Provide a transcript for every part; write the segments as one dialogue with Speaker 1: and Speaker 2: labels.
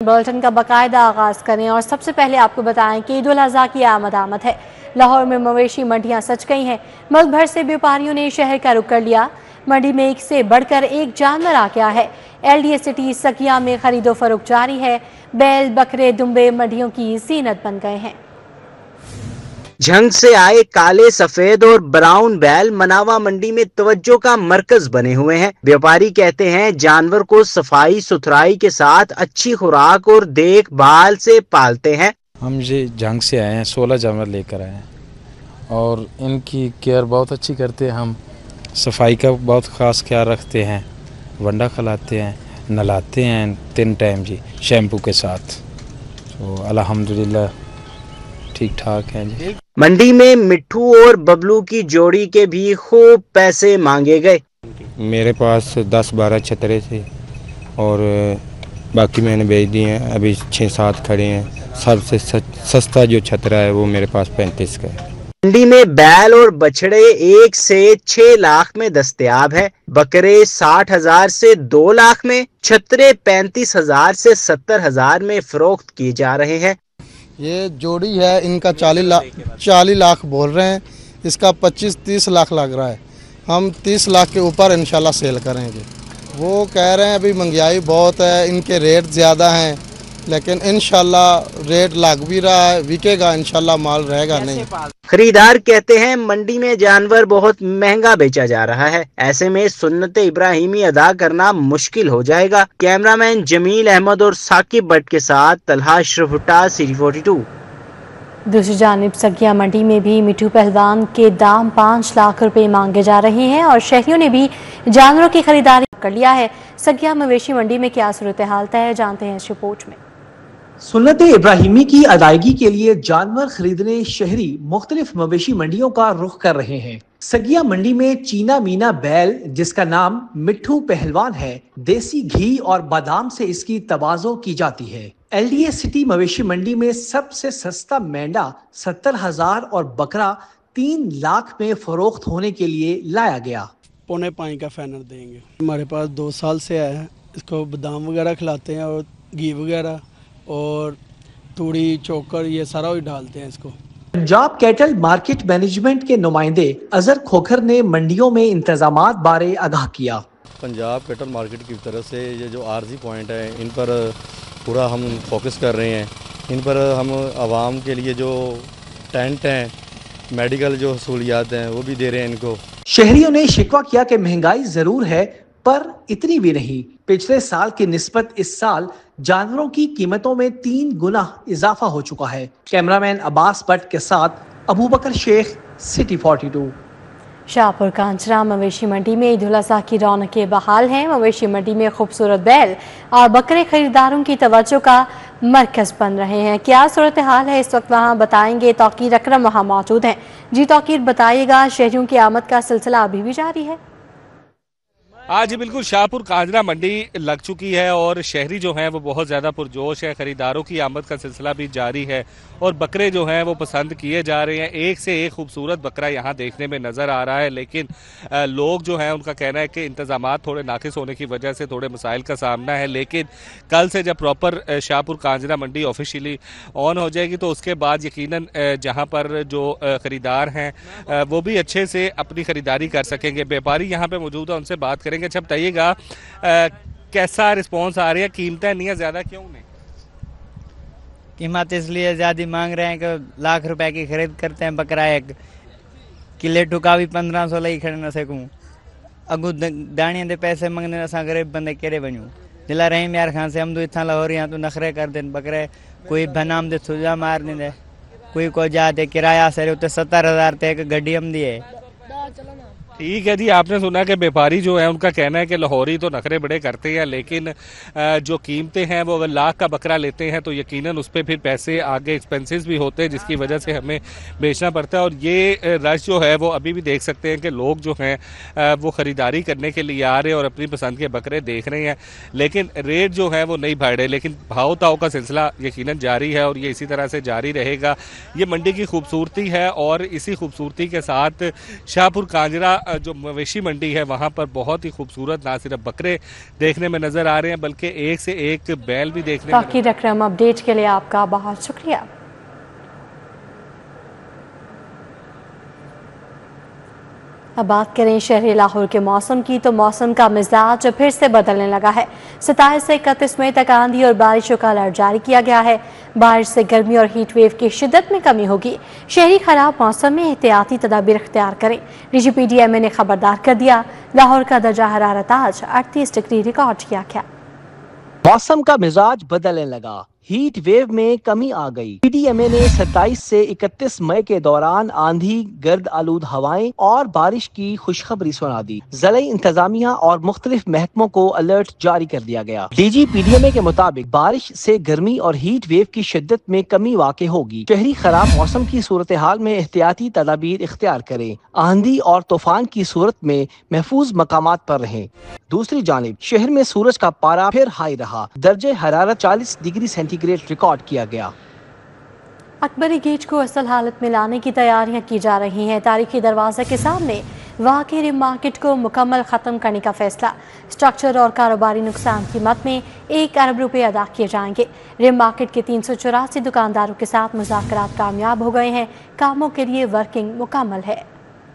Speaker 1: Bulletin का बाकायदा आगाज करें और सबसे पहले आपको बताएं कि ईद उल अज़हा की आमद है। लाहौर में मवेशी मंडियां सज गई हैं। मुल्क भर से व्यापारियों ने शहर का रुख कर लिया। मंडी में एक से बढ़कर एक जानवर आ गया है। LDA सिटी सकिया में खरीदो फरोख्त जारी है। बैल, बकरे, दुम्बे मंडियों की जीनत बन गए हैं।
Speaker 2: झंग से आए काले, सफेद और ब्राउन बैल मनावा मंडी में तवज्जो का मरकज बने हुए हैं। व्यापारी कहते हैं जानवर को सफाई सुथराई के साथ अच्छी खुराक और देखभाल से पालते हैं।
Speaker 3: हम ये झंग से आए हैं, 16 जानवर लेकर आए हैं और इनकी केयर बहुत अच्छी करते हैं। हम सफाई का बहुत ख़ास ख्याल रखते हैं, वंडा खिलाते हैं, नहलाते हैं 3 टाइम जी शैम्पू के साथ। तो अल्हम्दुलिल्लाह ठीक ठाक हैं जी।
Speaker 2: मंडी में मिट्ठू और बबलू की जोड़ी के भी खूब पैसे मांगे गए।
Speaker 3: मेरे पास 10-12 छतरे थे और बाकी मैंने बेच दिए हैं। अभी 6-7 खड़े हैं। सबसे सस्ता जो छतरा है वो मेरे पास 35 का है।
Speaker 2: मंडी में बैल और बछड़े 1 से 6 लाख में दस्तयाब है। बकरे 60,000 से 2 लाख में, छतरे 35,000 से 70,000 में फरोख्त किए जा रहे हैं।
Speaker 4: ये जोड़ी है, इनका 40 लाख बोल रहे हैं, इसका 25-30 लाख लग रहा है। हम 30 लाख के ऊपर इंशाल्लाह सेल करेंगे। वो कह रहे हैं अभी महंगाई बहुत है, इनके रेट ज़्यादा हैं, लेकिन इंशाल्लाह रेट लग भी रहा है, बिकेगा इंशाल्लाह, माल रहेगा नहीं।
Speaker 2: खरीदार कहते हैं मंडी में जानवर बहुत महंगा बेचा जा रहा है। ऐसे में सुन्नत इब्राहिमी अदा करना मुश्किल हो जाएगा। कैमरामैन जमील अहमद और साकिब भट्ट के साथ तलहा अशरफ भुट्टा, सिटी 42।
Speaker 1: दूसरी जानिब सगिया मंडी में भी मिट्ठू पहलवान के दाम 5 लाख रुपए मांगे जा रहे हैं और शहरियों ने भी जानवरों की खरीदारी कर लिया है। सगिया मवेशी मंडी में क्या सूरत हाल है, जानते हैं इस रिपोर्ट में।
Speaker 5: सुन्नत इब्राहिमी की अदायगी के लिए जानवर खरीदने शहरी मुख्तलिफ मवेशी मंडियों का रुख कर रहे हैं। सगिया मंडी में चीना मीना बैल, जिसका नाम मिट्ठू पहलवान है, देसी घी और बादाम से इसकी तवाज़ो की जाती है। LDA सिटी मवेशी मंडी में सबसे सस्ता मेंढा 70,000 और बकरा 3 लाख में फरोख्त होने के लिए लाया गया।
Speaker 6: 4.5 का फैनर देंगे। हमारे पास 2 साल से आया है। इसको बादाम वगैरह खिलाते हैं और घी वगैरह और तूड़ी चोकर ये सारा ही डालते हैं इसको।
Speaker 5: पंजाब कैटल मार्केट मैनेजमेंट के नुमाइंदे अजहर खोखर ने मंडियों में इंतजामात बारे आगाह किया।
Speaker 7: पंजाब कैटल मार्केट की तरफ से ये जो आरजी पॉइंट है, इन पर पूरा हम फोकस कर रहे हैं। इन पर हम आवाम के लिए जो टेंट हैं, मेडिकल जो सहूलियात हैं वो भी दे रहे हैं इनको।
Speaker 5: शहरियों ने शिकवा किया कि महंगाई जरूर है पर इतनी भी नहीं। पिछले साल की निस्बत इस साल जानवरों की कीमतों में 3 गुना इजाफा हो चुका है। कैमरामैन अब्बास भट्ट के साथ अबू बकर शेख, सिटी 42।
Speaker 1: शाहपुर कांचरा मवेशी मंडी में ईद उल अज़हा की रौनकें बहाल हैं। मवेशी मंडी में खूबसूरत बैल और बकरे खरीदारों की तवज्जो का मरकज बन रहे हैं। क्या सूरत हाल है इस वक्त वहाँ बताएंगे तौकीर अकरम वहाँ मौजूद हैं। जी तौकीर, बताइएगा, शहरियों की आमद का सिलसिला अभी भी जारी है?
Speaker 8: आज बिल्कुल शाहपुर कांजरा मंडी लग चुकी है और शहरी जो हैं वो बहुत ज़्यादा पुरजोश है। ख़रीदारों की आमद का सिलसिला भी जारी है और बकरे जो हैं वो पसंद किए जा रहे हैं। एक से एक खूबसूरत बकरा यहाँ देखने में नज़र आ रहा है, लेकिन लोग जो हैं उनका कहना है कि इंतज़ामात थोड़े नाकिस होने की वजह से थोड़े मसाइल का सामना है। लेकिन कल से जब proper Shahpur Kanjra Mandi officially on हो जाएगी तो उसके बाद यकीनन जहाँ पर जो ख़रीदार हैं वो भी अच्छे से अपनी ख़रीदारी कर सकेंगे। व्यापारी यहाँ पर मौजूद है, उनसे बात करेंगे। अच्छा बताइएगा, कैसा रिस्पॉन्स आ रही है? कीमतें नहीं है ज़्यादा क्यों नहीं?
Speaker 9: कीमत इसलिए ज़्यादा मांग रहे हैं कि लाख रुपए की खरीद करते हैं बकरा एक किले टुका भी 1500 ही खड़े न सकूँ। अगू दानिया दे पैसे मंगने असा गरीब बंदे केड़े बनूँ। जिला रहीम यार खान से हम तो इतना लाहौर यहाँ तो नखरे कर दें बकरे, कोई बनाम दे सुजा मार नहीं दे, कोई को जा दे किराया सर उतने 70,000 ते एक गड्डी हम दिए।
Speaker 8: ठीक है जी, आपने सुना कि व्यापारी जो है उनका कहना है कि लाहौरी तो नखरे बड़े करते हैं, लेकिन जो कीमतें हैं वो अगर लाख का बकरा लेते हैं तो यकीनन उस पर फिर पैसे आगे एक्सपेंसेस भी होते हैं, जिसकी वजह से हमें बेचना पड़ता है। और ये रश जो है वो अभी भी देख सकते हैं कि लोग जो हैं वो ख़रीदारी करने के लिए आ रहे हैं और अपनी पसंद के बकरे देख रहे हैं, लेकिन रेट जो है वो नहीं बढ़ रहे। लेकिन भाव ताव का सिलसिला यकीनन जारी है और ये इसी तरह से जारी रहेगा। ये मंडी की खूबसूरती है और इसी खूबसूरती के साथ शाहपुर कांजरा जो मवेशी मंडी है वहाँ पर बहुत ही खूबसूरत ना सिर्फ बकरे देखने में नजर आ रहे हैं बल्कि एक से एक बैल भी देखने में।
Speaker 1: बाकी रकम अपडेट के लिए आपका बहुत शुक्रिया। अब बात करें शहरी लाहौर के मौसम की, तो मौसम का मिजाज फिर से बदलने लगा है। 27 से 31 मई तक आंधी और बारिशों का अलर्ट जारी किया गया है। बारिश से गर्मी और हीट वेव की शिद्दत में कमी होगी। शहरी खराब मौसम में एहतियाती तदाबीर इख्तियार करें। DGPDMA ने खबरदार कर दिया। लाहौर का दर्जा हरारत आज 38 डिग्री रिकॉर्ड किया गया।
Speaker 5: मौसम का मिजाज बदलने लगा, हीट वेव में कमी आ गई। PDMA ने 27 से 31 मई के दौरान आंधी, गर्द आलूद हवाएं और बारिश की खुशखबरी सुना दी। ज़िला इंतजामिया और मुख्तलिफ महकमों को अलर्ट जारी कर दिया गया। DGPDMA के मुताबिक बारिश से गर्मी और हीट वेव की शिद्दत में कमी वाक़ई होगी। शहरी खराब मौसम की सूरत हाल में एहतियाती तदाबीर इख्तियार करें। आंधी और तूफान की सूरत में महफूज मकामात पर रहें। दूसरी जानिब शहर में सूरज का पारा फिर हाई रहा। दर्जे हरारत 40 डिग्री सेंटीग्रेड रिकॉर्ड किया गया।
Speaker 1: अकबरी गेट को असल हालत में लाने की तैयारियां की जा रही हैं। तारीखी दरवाजे के सामने वाक़ई रिम मार्केट को मुकम्मल ख़त्म करने का फैसला। स्ट्रक्चर और कारोबारी नुकसान कीमत में 1 अरब रुपए अदा किए जाएंगे। रिम मार्केट के 384 दुकानदारों के साथ मुज़ाकरात कामयाब हो गए हैं। कामों के लिए वर्किंग मुकम्मल है।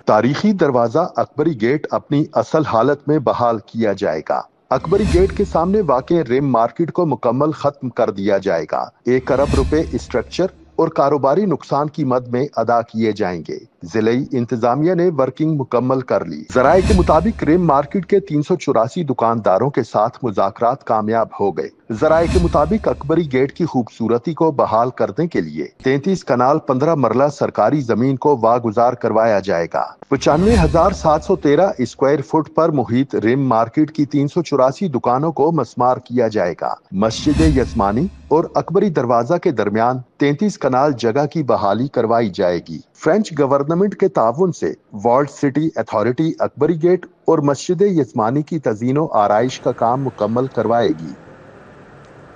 Speaker 10: तारीखी दरवाजा अकबरी गेट अपनी असल हालत में बहाल किया जाएगा। अकबरी गेट के सामने वाक़ई रिम मार्केट को मुकम्मल खत्म कर दिया जाएगा। 1 अरब रुपए स्ट्रक्चर और कारोबारी नुकसान की मद में अदा किए जाएंगे। जिले इंतजामिया ने वर्किंग मुकम्मल कर ली। जराये के मुताबिक रिम मार्केट के 384 दुकानदारों के साथ मुज़ाकरात कामयाब हो गए। जराये के मुताबिक अकबरी गेट की खूबसूरती को बहाल करने के लिए 33 कनाल 15 मरला सरकारी जमीन को वागुजार करवाया जाएगा। 95,713 स्क्वायर फुट पर मुहित रिम मार्केट की 384 दुकानों को मस्मार किया जाएगा। मस्जिद यजमानी और अकबरी दरवाजा के दरमियान 33 कनाल जगह की बहाली करवाई जाएगी। फ्रेंच गवर्नमेंट के ताउन से walled city authority Akbari gate और मस्जिद यजमानी की तज़ीनो आराइश का काम मुकम्मल करवाएगी।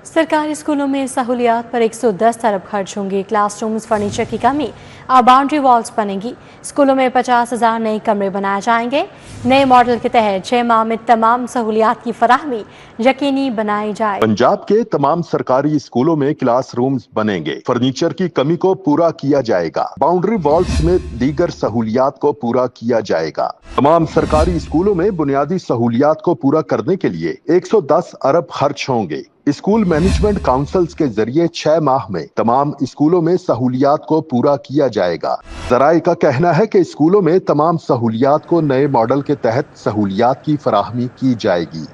Speaker 1: सरकारी स्कूलों में सहूलियात पर 110 अरब खर्च होंगे। क्लासरूम्स, फर्नीचर की कमी और बाउंड्री वॉल्स बनेंगी। स्कूलों में 50,000 नए कमरे बनाए जाएंगे। नए मॉडल के तहत 6 माह में तमाम सहूलियात की फराहमी यकीनी बनाई जाए।
Speaker 10: पंजाब के तमाम सरकारी स्कूलों में क्लासरूम्स बनेंगे। फर्नीचर की कमी को पूरा किया जाएगा। बाउंड्री वॉल्स में दीगर सहूलियात को पूरा किया जाएगा। तमाम सरकारी स्कूलों में बुनियादी सहूलियात को पूरा करने के लिए 110 अरब खर्च होंगे। स्कूल मैनेजमेंट काउंसिल्स के जरिए 6 माह में तमाम स्कूलों में सहूलियात को पूरा किया जाएगा। जराये का कहना है कि स्कूलों में तमाम सहूलियात को नए मॉडल के तहत सहूलियात की फराहमी की जाएगी।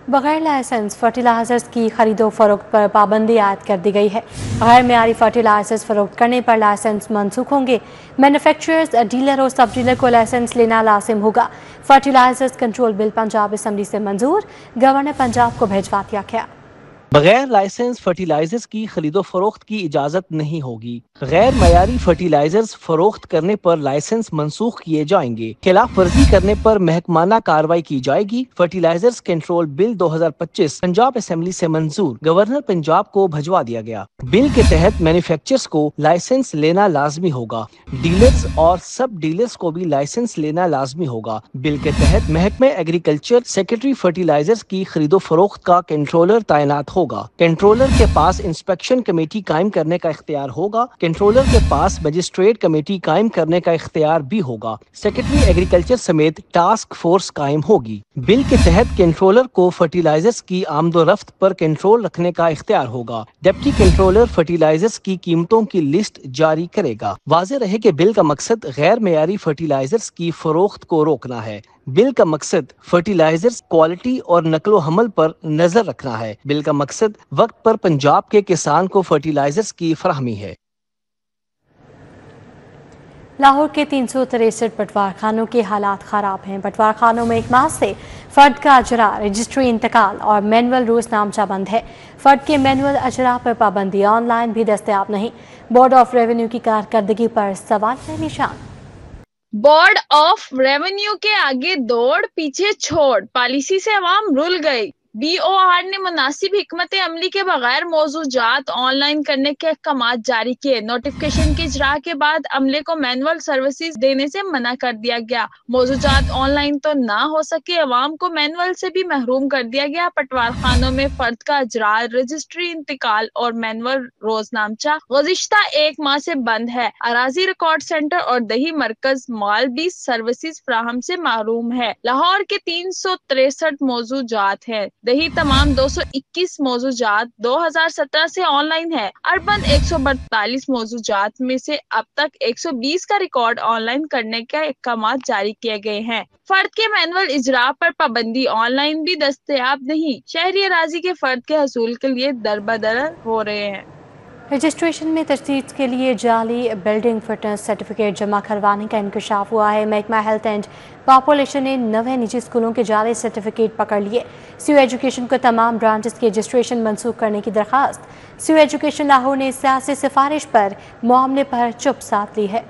Speaker 1: बगैर लाइसेंस फर्टिलाइजर्स की खरीदो फरोख्त पर पाबंदी आयद कर दी गई है। गैर मेयारी फर्टिलाइजर्स फरोख्त करने पर लाइसेंस मनसूख होंगे। मैन्युफैक्चरर्स, डीलर और सब डीलर को लाइसेंस लेना लाजिम होगा। Fertilizers control bill Punjab assembly से मंजूर, गवर्नर पंजाब को भिजवा दिया गया।
Speaker 5: बगैर लाइसेंस फर्टिलाइजर्स की खरीदो फरोख्त की इजाजत नहीं होगी। गैर मयारी फर्टिलाइजर्स फरोख्त करने पर लाइसेंस मंसूख किए जाएंगे। खिलाफ वर्जी करने पर महकमाना कार्रवाई की जाएगी। Fertilizers control bill 2025 Punjab assembly से मंजूर, गवर्नर पंजाब को भिजवा दिया गया। बिल के तहत मैन्युफैक्चरर्स को लाइसेंस लेना लाजमी होगा। डीलर्स और सब डीलर्स को भी लाइसेंस लेना लाजमी होगा। बिल के तहत महकमे एग्रीकल्चर सेक्रेटरी फर्टिलाइजर्स की खरीदो फरोख्त का कंट्रोलर तैनात होगा। कंट्रोलर के पास इंस्पेक्शन कमेटी कायम करने का इख्तियार होगा। कंट्रोलर के पास मजिस्ट्रेट कमेटी कायम करने का इख्तियार भी होगा। सेक्रेटरी एग्रीकल्चर समेत टास्क फोर्स कायम होगी। बिल के तहत कंट्रोलर को फर्टिलाइजर्स की आमदोरफ्त पर कंट्रोल रखने का इख्तियार होगा। डिप्टी कंट्रोलर फर्टिलाइजर्स की कीमतों की लिस्ट जारी करेगा। वाज़ेह रहे कि बिल का मकसद गैर मेयारी फर्टिलाइजर्स की फरोख्त को रोकना है। बिल का मकसद फर्टिलाइजर्स क्वालिटी और नकलो हमल पर नजर रखना है। बिल का मकसद वक्त पर पंजाब के किसान को फर्टिलाइजर्स की फराहमी है।
Speaker 1: लाहौर के 363 पटवारखानों के हालात खराब हैं। पटवारखानों में 1 माह से फर्द का अजरा, रजिस्ट्री, इंतकाल और मैनुअल रोजनामचा बंद है। फर्द के मैनुअल अजरा पर पाबंदी, ऑनलाइन भी दस्तयाब नहीं। बोर्ड ऑफ रेवेन्यू की कारकर्दगी पर सवाल का निशान।
Speaker 11: बोर्ड ऑफ रेवेन्यू के आगे दौड़ पीछे छोड़, पॉलिसी से अवाम रुल गई। BOR ने मुनासिब हिकमत अमली के बगैर मौजूजात ऑनलाइन करने के अहकाम जारी किए। नोटिफिकेशन की इजरा के बाद अमले को मैनुअल सर्विसेज देने से मना कर दिया गया। मौजूजात ऑनलाइन तो ना हो सके, अवाम को मैनुअल से भी महरूम कर दिया गया। पटवार खानों में फर्द का इजरा, रजिस्ट्री, इंतकाल और मैनुअल रोजनामचा गुज़िश्ता एक माह से बंद है। अराजी रिकॉर्ड सेंटर और दही मरकज माल भी सर्विसेज फराहम से महरूम है। लाहौर के 363 मौजूजात है। दही तमाम 221 मौजूजात 2017 से ऑनलाइन है। अर्बन 142 मौजूजात में से अब तक 120 का रिकॉर्ड ऑनलाइन करने के अहकाम जारी किए गए हैं। फर्द के मैनुअल इजरा पर पाबंदी, ऑनलाइन भी दस्तयाब नहीं। शहरी अराजी के फर्द के हसूल के लिए दरबदर हो रहे हैं।
Speaker 1: रजिस्ट्रेशन में तजदीद के लिए जाली बिल्डिंग फिटनेस सर्टिफिकेट जमा करवाने का इंकशाफ हुआ है। महकमा हेल्थ एंड पॉपुलेशन ने 9 निजी स्कूलों के जाली सर्टिफिकेट पकड़ लिए। सीयू एजुकेशन को तमाम ब्रांचेस की रजिस्ट्रेशन मनसूख करने की दरख्वास्त। सीयू एजुकेशन लाहौर ने सियासी सिफारिश पर मामले पर चुप साध ली है।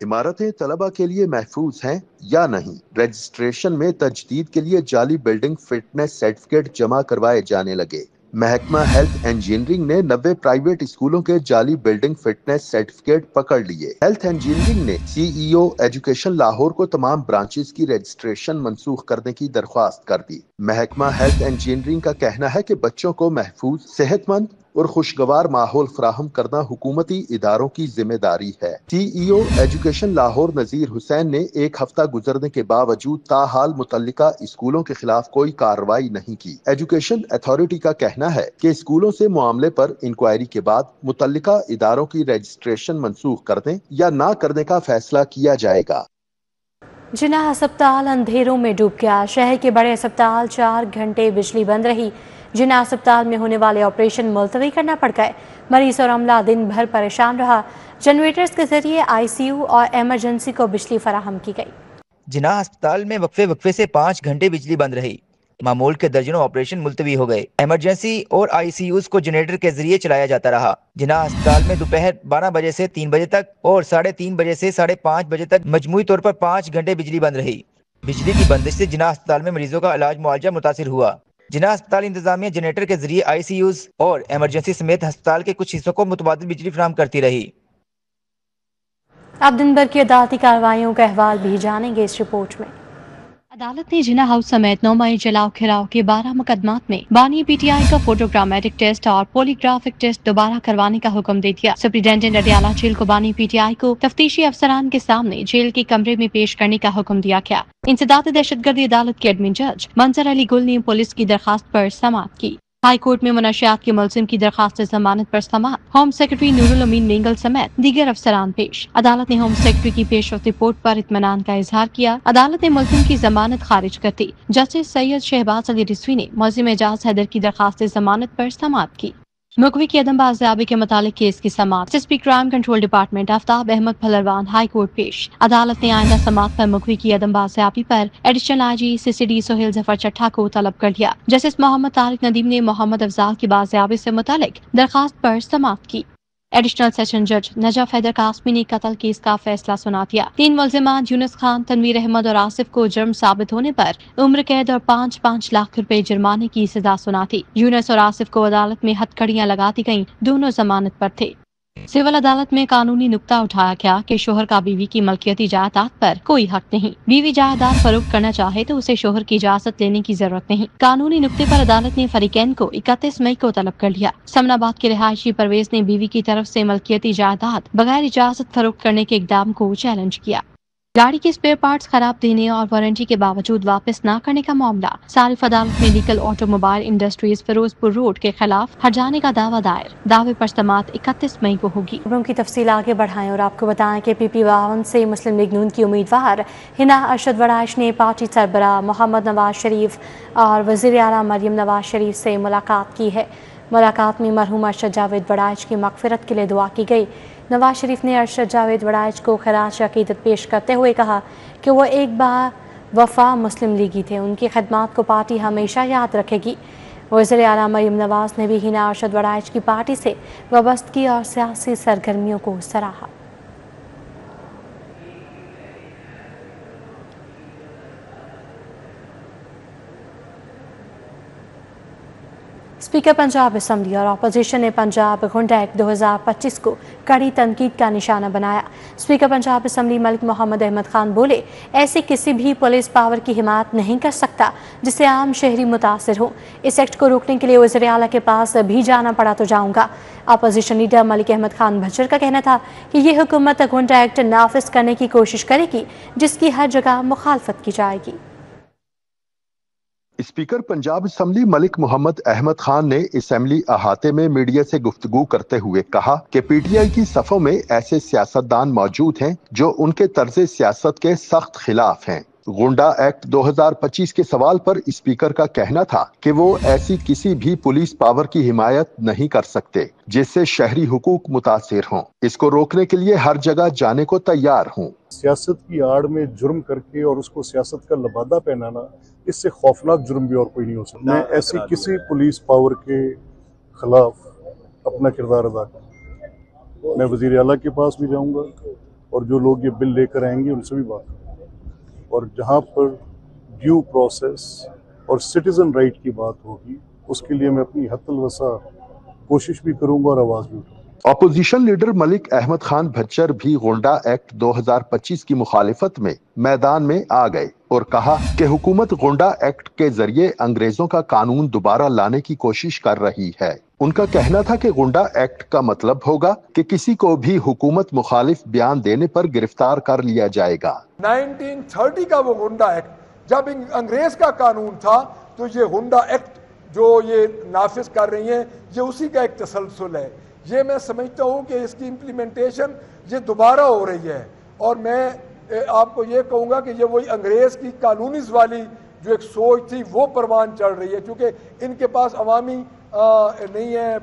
Speaker 10: इमारतें तलबा के लिए महफूज हैं या नहीं? रजिस्ट्रेशन में तजदीद के लिए जाली बिल्डिंग फिटनेस सर्टिफिकेट जमा करवाए जाने लगे। महकमा हेल्थ इंजीनियरिंग ने 90 प्राइवेट स्कूलों के जाली बिल्डिंग फिटनेस सर्टिफिकेट पकड़ लिए। हेल्थ इंजीनियरिंग ने CEO एजुकेशन लाहौर को तमाम ब्रांचेस की रजिस्ट्रेशन मनसूख करने की दरख्वास्त कर दी। महकमा हेल्थ इंजीनियरिंग का कहना है कि बच्चों को महफूज, सेहतमंद और खुशगवार माहौल फराहम करना हुकूमती इदारों की जिम्मेदारी है। CEO एजुकेशन लाहौर नजीर हुसैन ने एक हफ्ता गुजरने के बावजूद ताहाल मुतल्लिका स्कूलों के खिलाफ कोई कार्रवाई नहीं की। एजुकेशन अथॉरिटी का कहना है कि स्कूलों से मामले पर इंक्वायरी के बाद मुतल्लिका इदारों की रजिस्ट्रेशन मनसूख करने या ना करने का फैसला किया जाएगा।
Speaker 1: जिन्ना अस्पताल अंधेरों में डूब गया। शहर के बड़े अस्पताल 4 घंटे बिजली बंद रही। जिन्ना अस्पताल में होने वाले ऑपरेशन मुलतवी करना पड़ गए। मरीज और अमला दिन भर परेशान रहा। जनरेटर्स के जरिए ICU और इमरजेंसी को बिजली फराहम की गई।
Speaker 12: जिन्ना अस्पताल में वक्फे से 5 घंटे बिजली बंद रही। मामूल के दर्जनों ऑपरेशन मुलतवी हो गए। इमरजेंसी और ICUs को जनरेटर के जरिए चलाया जाता रहा। जिन्ना अस्पताल में दोपहर 12 बजे से 3 बजे तक और 3:30 बजे से 5:30 बजे तक मजमूई तौर पर 5 घंटे बिजली बंद रही। बिजली की बंदिश से जिन्ना अस्पताल में मरीजों का इलाज मुआवजा मुतासिर हुआ। जिन्ना अस्पताल इंतजामिया जनरेटर के जरिए ICUs और इमरजेंसी समेत अस्पताल के कुछ हिस्सों को मुतबादिल बिजली फराहम करती रही।
Speaker 1: अब दिन भर की अदालती कार्रवाइयों का अहवाल भी जानेंगे इस रिपोर्ट में। अदालत ने जिन्ना हाउस समेत 9 मई जलाओ खिराव के 12 मुकदमात में बानी PTI का फोटोग्रामेटिक टेस्ट और पॉलीग्राफिक टेस्ट दोबारा करवाने का हुक्म दे दिया। सुप्रीडेंटेंट अडियाला जेल को बानी PTI को तफ्तीशी अफसरान के सामने जेल के कमरे में पेश करने का हुक्म दिया गया। इंसदाद दहशतगर्दी अदालत के एडमिन जज मंजर अली गुल ने पुलिस की दरखास्त पर समाअत की। हाई कोर्ट में मुनशियात के मुलजिम की दरखास्त जमानत पर समाअत। होम सेक्रेटरी नूरुल अमीन नेंगल समेत दीगर अफसरान पेश। अदालत ने होम सेक्रेटरी की पेशरफ्त रिपोर्ट पर इत्मीनान का इजहार किया। अदालत ने मुलजिम की जमानत खारिज कर दी। जस्टिस सैयद शहबाज अली रिजवी ने मुलजिम एजाज हैदर की दरखास्त जमानत पर समाअत की। मुकवी की अदम बाज़ियाबी के मुतालिक केस की समाअत। SSP crime control department Aftab Ahmed फलरवान हाई कोर्ट पेश। अदालत ने आइंदा समाअत पर मुकवी की अदम बाज़ियाबी पर additional IG CCD Sohail Zafar चट्टा को तलब कर लिया। जस्टिस मोहम्मद तारिक नदीम ने मोहम्मद अफजाल की बाज़ियाबी से मुतालिक दरखास्त पर समाअत की। एडिशनल सेशन जज नजफ हैदर कासमी ने कत्ल केस का फैसला सुना दिया। 3 मुलजिमान यूनुस खान, तनवीर अहमद और आसिफ को जुर्म साबित होने पर उम्र कैद और 5-5 लाख रुपए जुर्माने की सजा सुना थी। यूनुस और आसिफ को अदालत में हथकड़ियां लगा दी गयी। दोनों जमानत पर थे। सिविल अदालत में कानूनी नुक्ता उठाया गया कि शोहर का बीवी की मलकियती जायदाद पर कोई हक नहीं। बीवी जायदाद फरोख्त करना चाहे तो उसे शोहर की इजाजत लेने की जरूरत नहीं। कानूनी नुक्ते पर अदालत ने फरीकैन को 31 मई को तलब कर लिया। समनाबाद के रिहायशी परवेज ने बीवी की तरफ से मलकियती जायदाद बगैर इजाजत फरोख्त करने के इकदाम को चैलेंज किया। गाड़ी के स्पेयर पार्ट्स खराब देने और वारंटी के बावजूद वापस न करने का मामला। सारिफ अदालत में legal automobile industries Ferozepur road के खिलाफ हट जाने का दावा दायर। दावे पर समाअत 31 मई को होगी। खबरों की तफसील आगे बढ़ाएं और आपको बताएं कि PP52 से मुस्लिम लीग नून की उम्मीदवार हिना अरशद वड़ाइश ने पार्टी सरबराह मोहम्मद नवाज शरीफ और वज़ीर आला मरियम नवाज शरीफ से मुलाकात की है। मुलाकात में मरहूम अरशद जावेद वड़ाइश की मगफिरत के लिए दुआ की गई। नवाज शरीफ ने अरशद जावेद वड़ाइश को खराज अकीदत पेश करते हुए कहा कि वो एक बार वफा मुस्लिम लीगी थे। उनकी खदमात को पार्टी हमेशा याद रखेगी। वज़ीर आला मरियम नवाज ने भी हिना अरशद वड़ाइश की पार्टी से वाबस्तगी और सियासी सरगर्मियों को सराहा। स्पीकर पंजाब असम्बली और अपोजिशन ने पंजाब गुंडा एक्ट 2025 को कड़ी तनकीद का निशाना बनाया। स्पीकर पंजाब असम्बली मलिक मोहम्मद अहमद खान बोले, ऐसे किसी भी पुलिस पावर की हिमायत नहीं कर सकता जिससे आम शहरी मुतासिर हो। इस एक्ट को रोकने के लिए वज़ीर आला के पास भी जाना पड़ा तो जाऊंगा। अपोजिशन लीडर मलिक अहमद खान भज्जर का कहना था कि ये हुकूमत गुंडा एक्ट नाफिज करने की कोशिश करेगी, जिसकी हर जगह मुखालफत की जाएगी।
Speaker 10: स्पीकर पंजाब असम्बली मलिक मोहम्मद अहमद खान ने असम्बली अहाते में मीडिया से गुफ्तगू करते हुए कहा कि पीटीआई की सफ़ों में ऐसे सियासतदान मौजूद हैं जो उनके तर्ज सियासत के सख्त खिलाफ हैं। गुंडा एक्ट 2025 के सवाल पर स्पीकर का कहना था कि वो ऐसी किसी भी पुलिस पावर की हिमायत नहीं कर सकते जिससे शहरी हुकूक मुतासिर हों। इसको रोकने के लिए हर जगह जाने को तैयार हूँ।
Speaker 13: सियासत की आड़ में जुर्म करके और उसको सियासत का लबादा पहनाना, इससे खौफनाक जुर्म भी और कोई नहीं हो सकता। मैं ऐसी किसी पुलिस पावर के खिलाफ अपना किरदार अदा करूँ। मैं वज़ीर आला के पास भी जाऊँगा और जो लोग ये बिल लेकर आएंगे उनसे भी बात करूँगा, और जहाँ पर ड्यू प्रोसेस और सिटीजन राइट की बात होगी उसके लिए मैं अपनी हत्तल वसा कोशिश भी करूँगा और आवाज़ भी उठाऊँगा।
Speaker 10: अपोजिशन लीडर मलिक अहमद खान भज्जर भी गुंडा एक्ट 2025 की मुखालिफत में मैदान में आ गए और कहा कि हुकूमत गुंडा एक्ट के जरिए अंग्रेजों का कानून दोबारा लाने की कोशिश कर रही है। उनका कहना था कि गुंडा एक्ट का मतलब होगा कि किसी को भी हुकूमत मुखालिफ बयान देने पर गिरफ्तार कर लिया जाएगा।
Speaker 14: 1930 का वो गुंडा एक्ट जब अंग्रेज का कानून था, तो ये गुंडा एक्ट जो ये नाफिज कर रही हैं, ये उसी का एक तसलसल है। ये मैं समझता हूँ कि इसकी इम्प्लीमेंटेशन ये दोबारा हो रही है, और मैं आपको ये कहूँगा कि ये वही अंग्रेज़ की कानूनीज़ वाली जो एक सोच थी वो परवान चढ़ रही है, क्योंकि इनके पास अवामी नहीं है,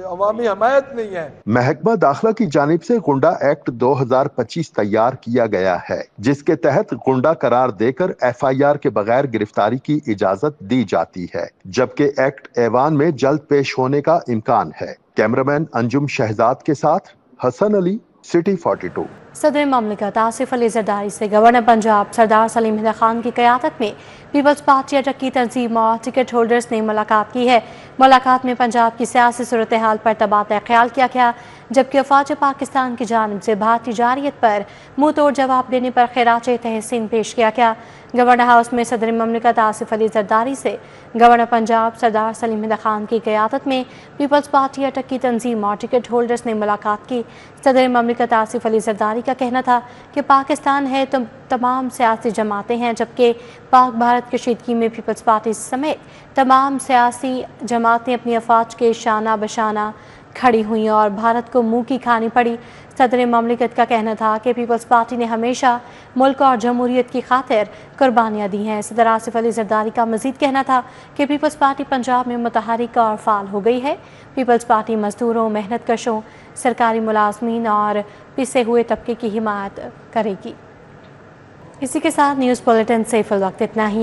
Speaker 14: अवामी हमायत नहीं है।
Speaker 10: महकमा दाखिला की जानिब से गुंडा एक्ट 2025 तैयार किया गया है, जिसके तहत गुंडा करार देकर FIR के बगैर गिरफ्तारी की इजाजत दी जाती है, जबकि एक्ट ऐवान में जल्द पेश होने का इम्कान है। कैमरामैन अंजुम शहजाद के साथ हसन अली, सिटी 42।
Speaker 1: सदर ममलिकत आसिफ अली जरदारी से गवर्नर पंजाब सरदार सलीम अहमद खान की क़यादत में पीपल्स पार्टी अटक की तंजीम और टिकट होल्डर्स ने मुलाकात की है। मुलाकात में पंजाब की सियासी सूरत हाल पर तबादला ख्याल किया गया, जबकि अफवाज पाकिस्तान की जानिब से भारतीय जारियत पर मुंह तोड़ जवाब देने पर खिराचे तहसीन पेश किया गया। गवर्नर हाउस में सदर ममलिकत आसिफ अली जरदारी से गवर्नर पंजाब सरदार सलीम अहमद खान की क़यादत में पीपल्स पार्टी अटक की तंजीम और टिकट होल्डर्स ने मुलाकात की। सदर ममलिकत आसिफ अली जरदारी का कहना था कि पाकिस्तान है तो तमाम सियासी जमातें हैं, जबकि पाक भारत कशीदगी में पीपल्स पार्टी समेत तमाम सियासी जमातें अपनी अफवाज के शाना बशाना खड़ी हुई और भारत को मुंह की खानी पड़ी। सदर ममलिकत का कहना था कि पीपल्स पार्टी ने हमेशा मुल्क और जमहूरियत की खातिर कुर्बानियाँ दी हैं। सदर आसिफ अली जरदारी का मजीद कहना था कि पीपल्स पार्टी पंजाब में मुतहरिक और फाल हो गई है। पीपल्स पार्टी मजदूरों, मेहनत कशों, सरकारी मुलाजमीन और पिसे हुए तबके की हिमायत करेगी। इसी के साथ न्यूज़ बुलेटिन से फिल वक्त इतना ही।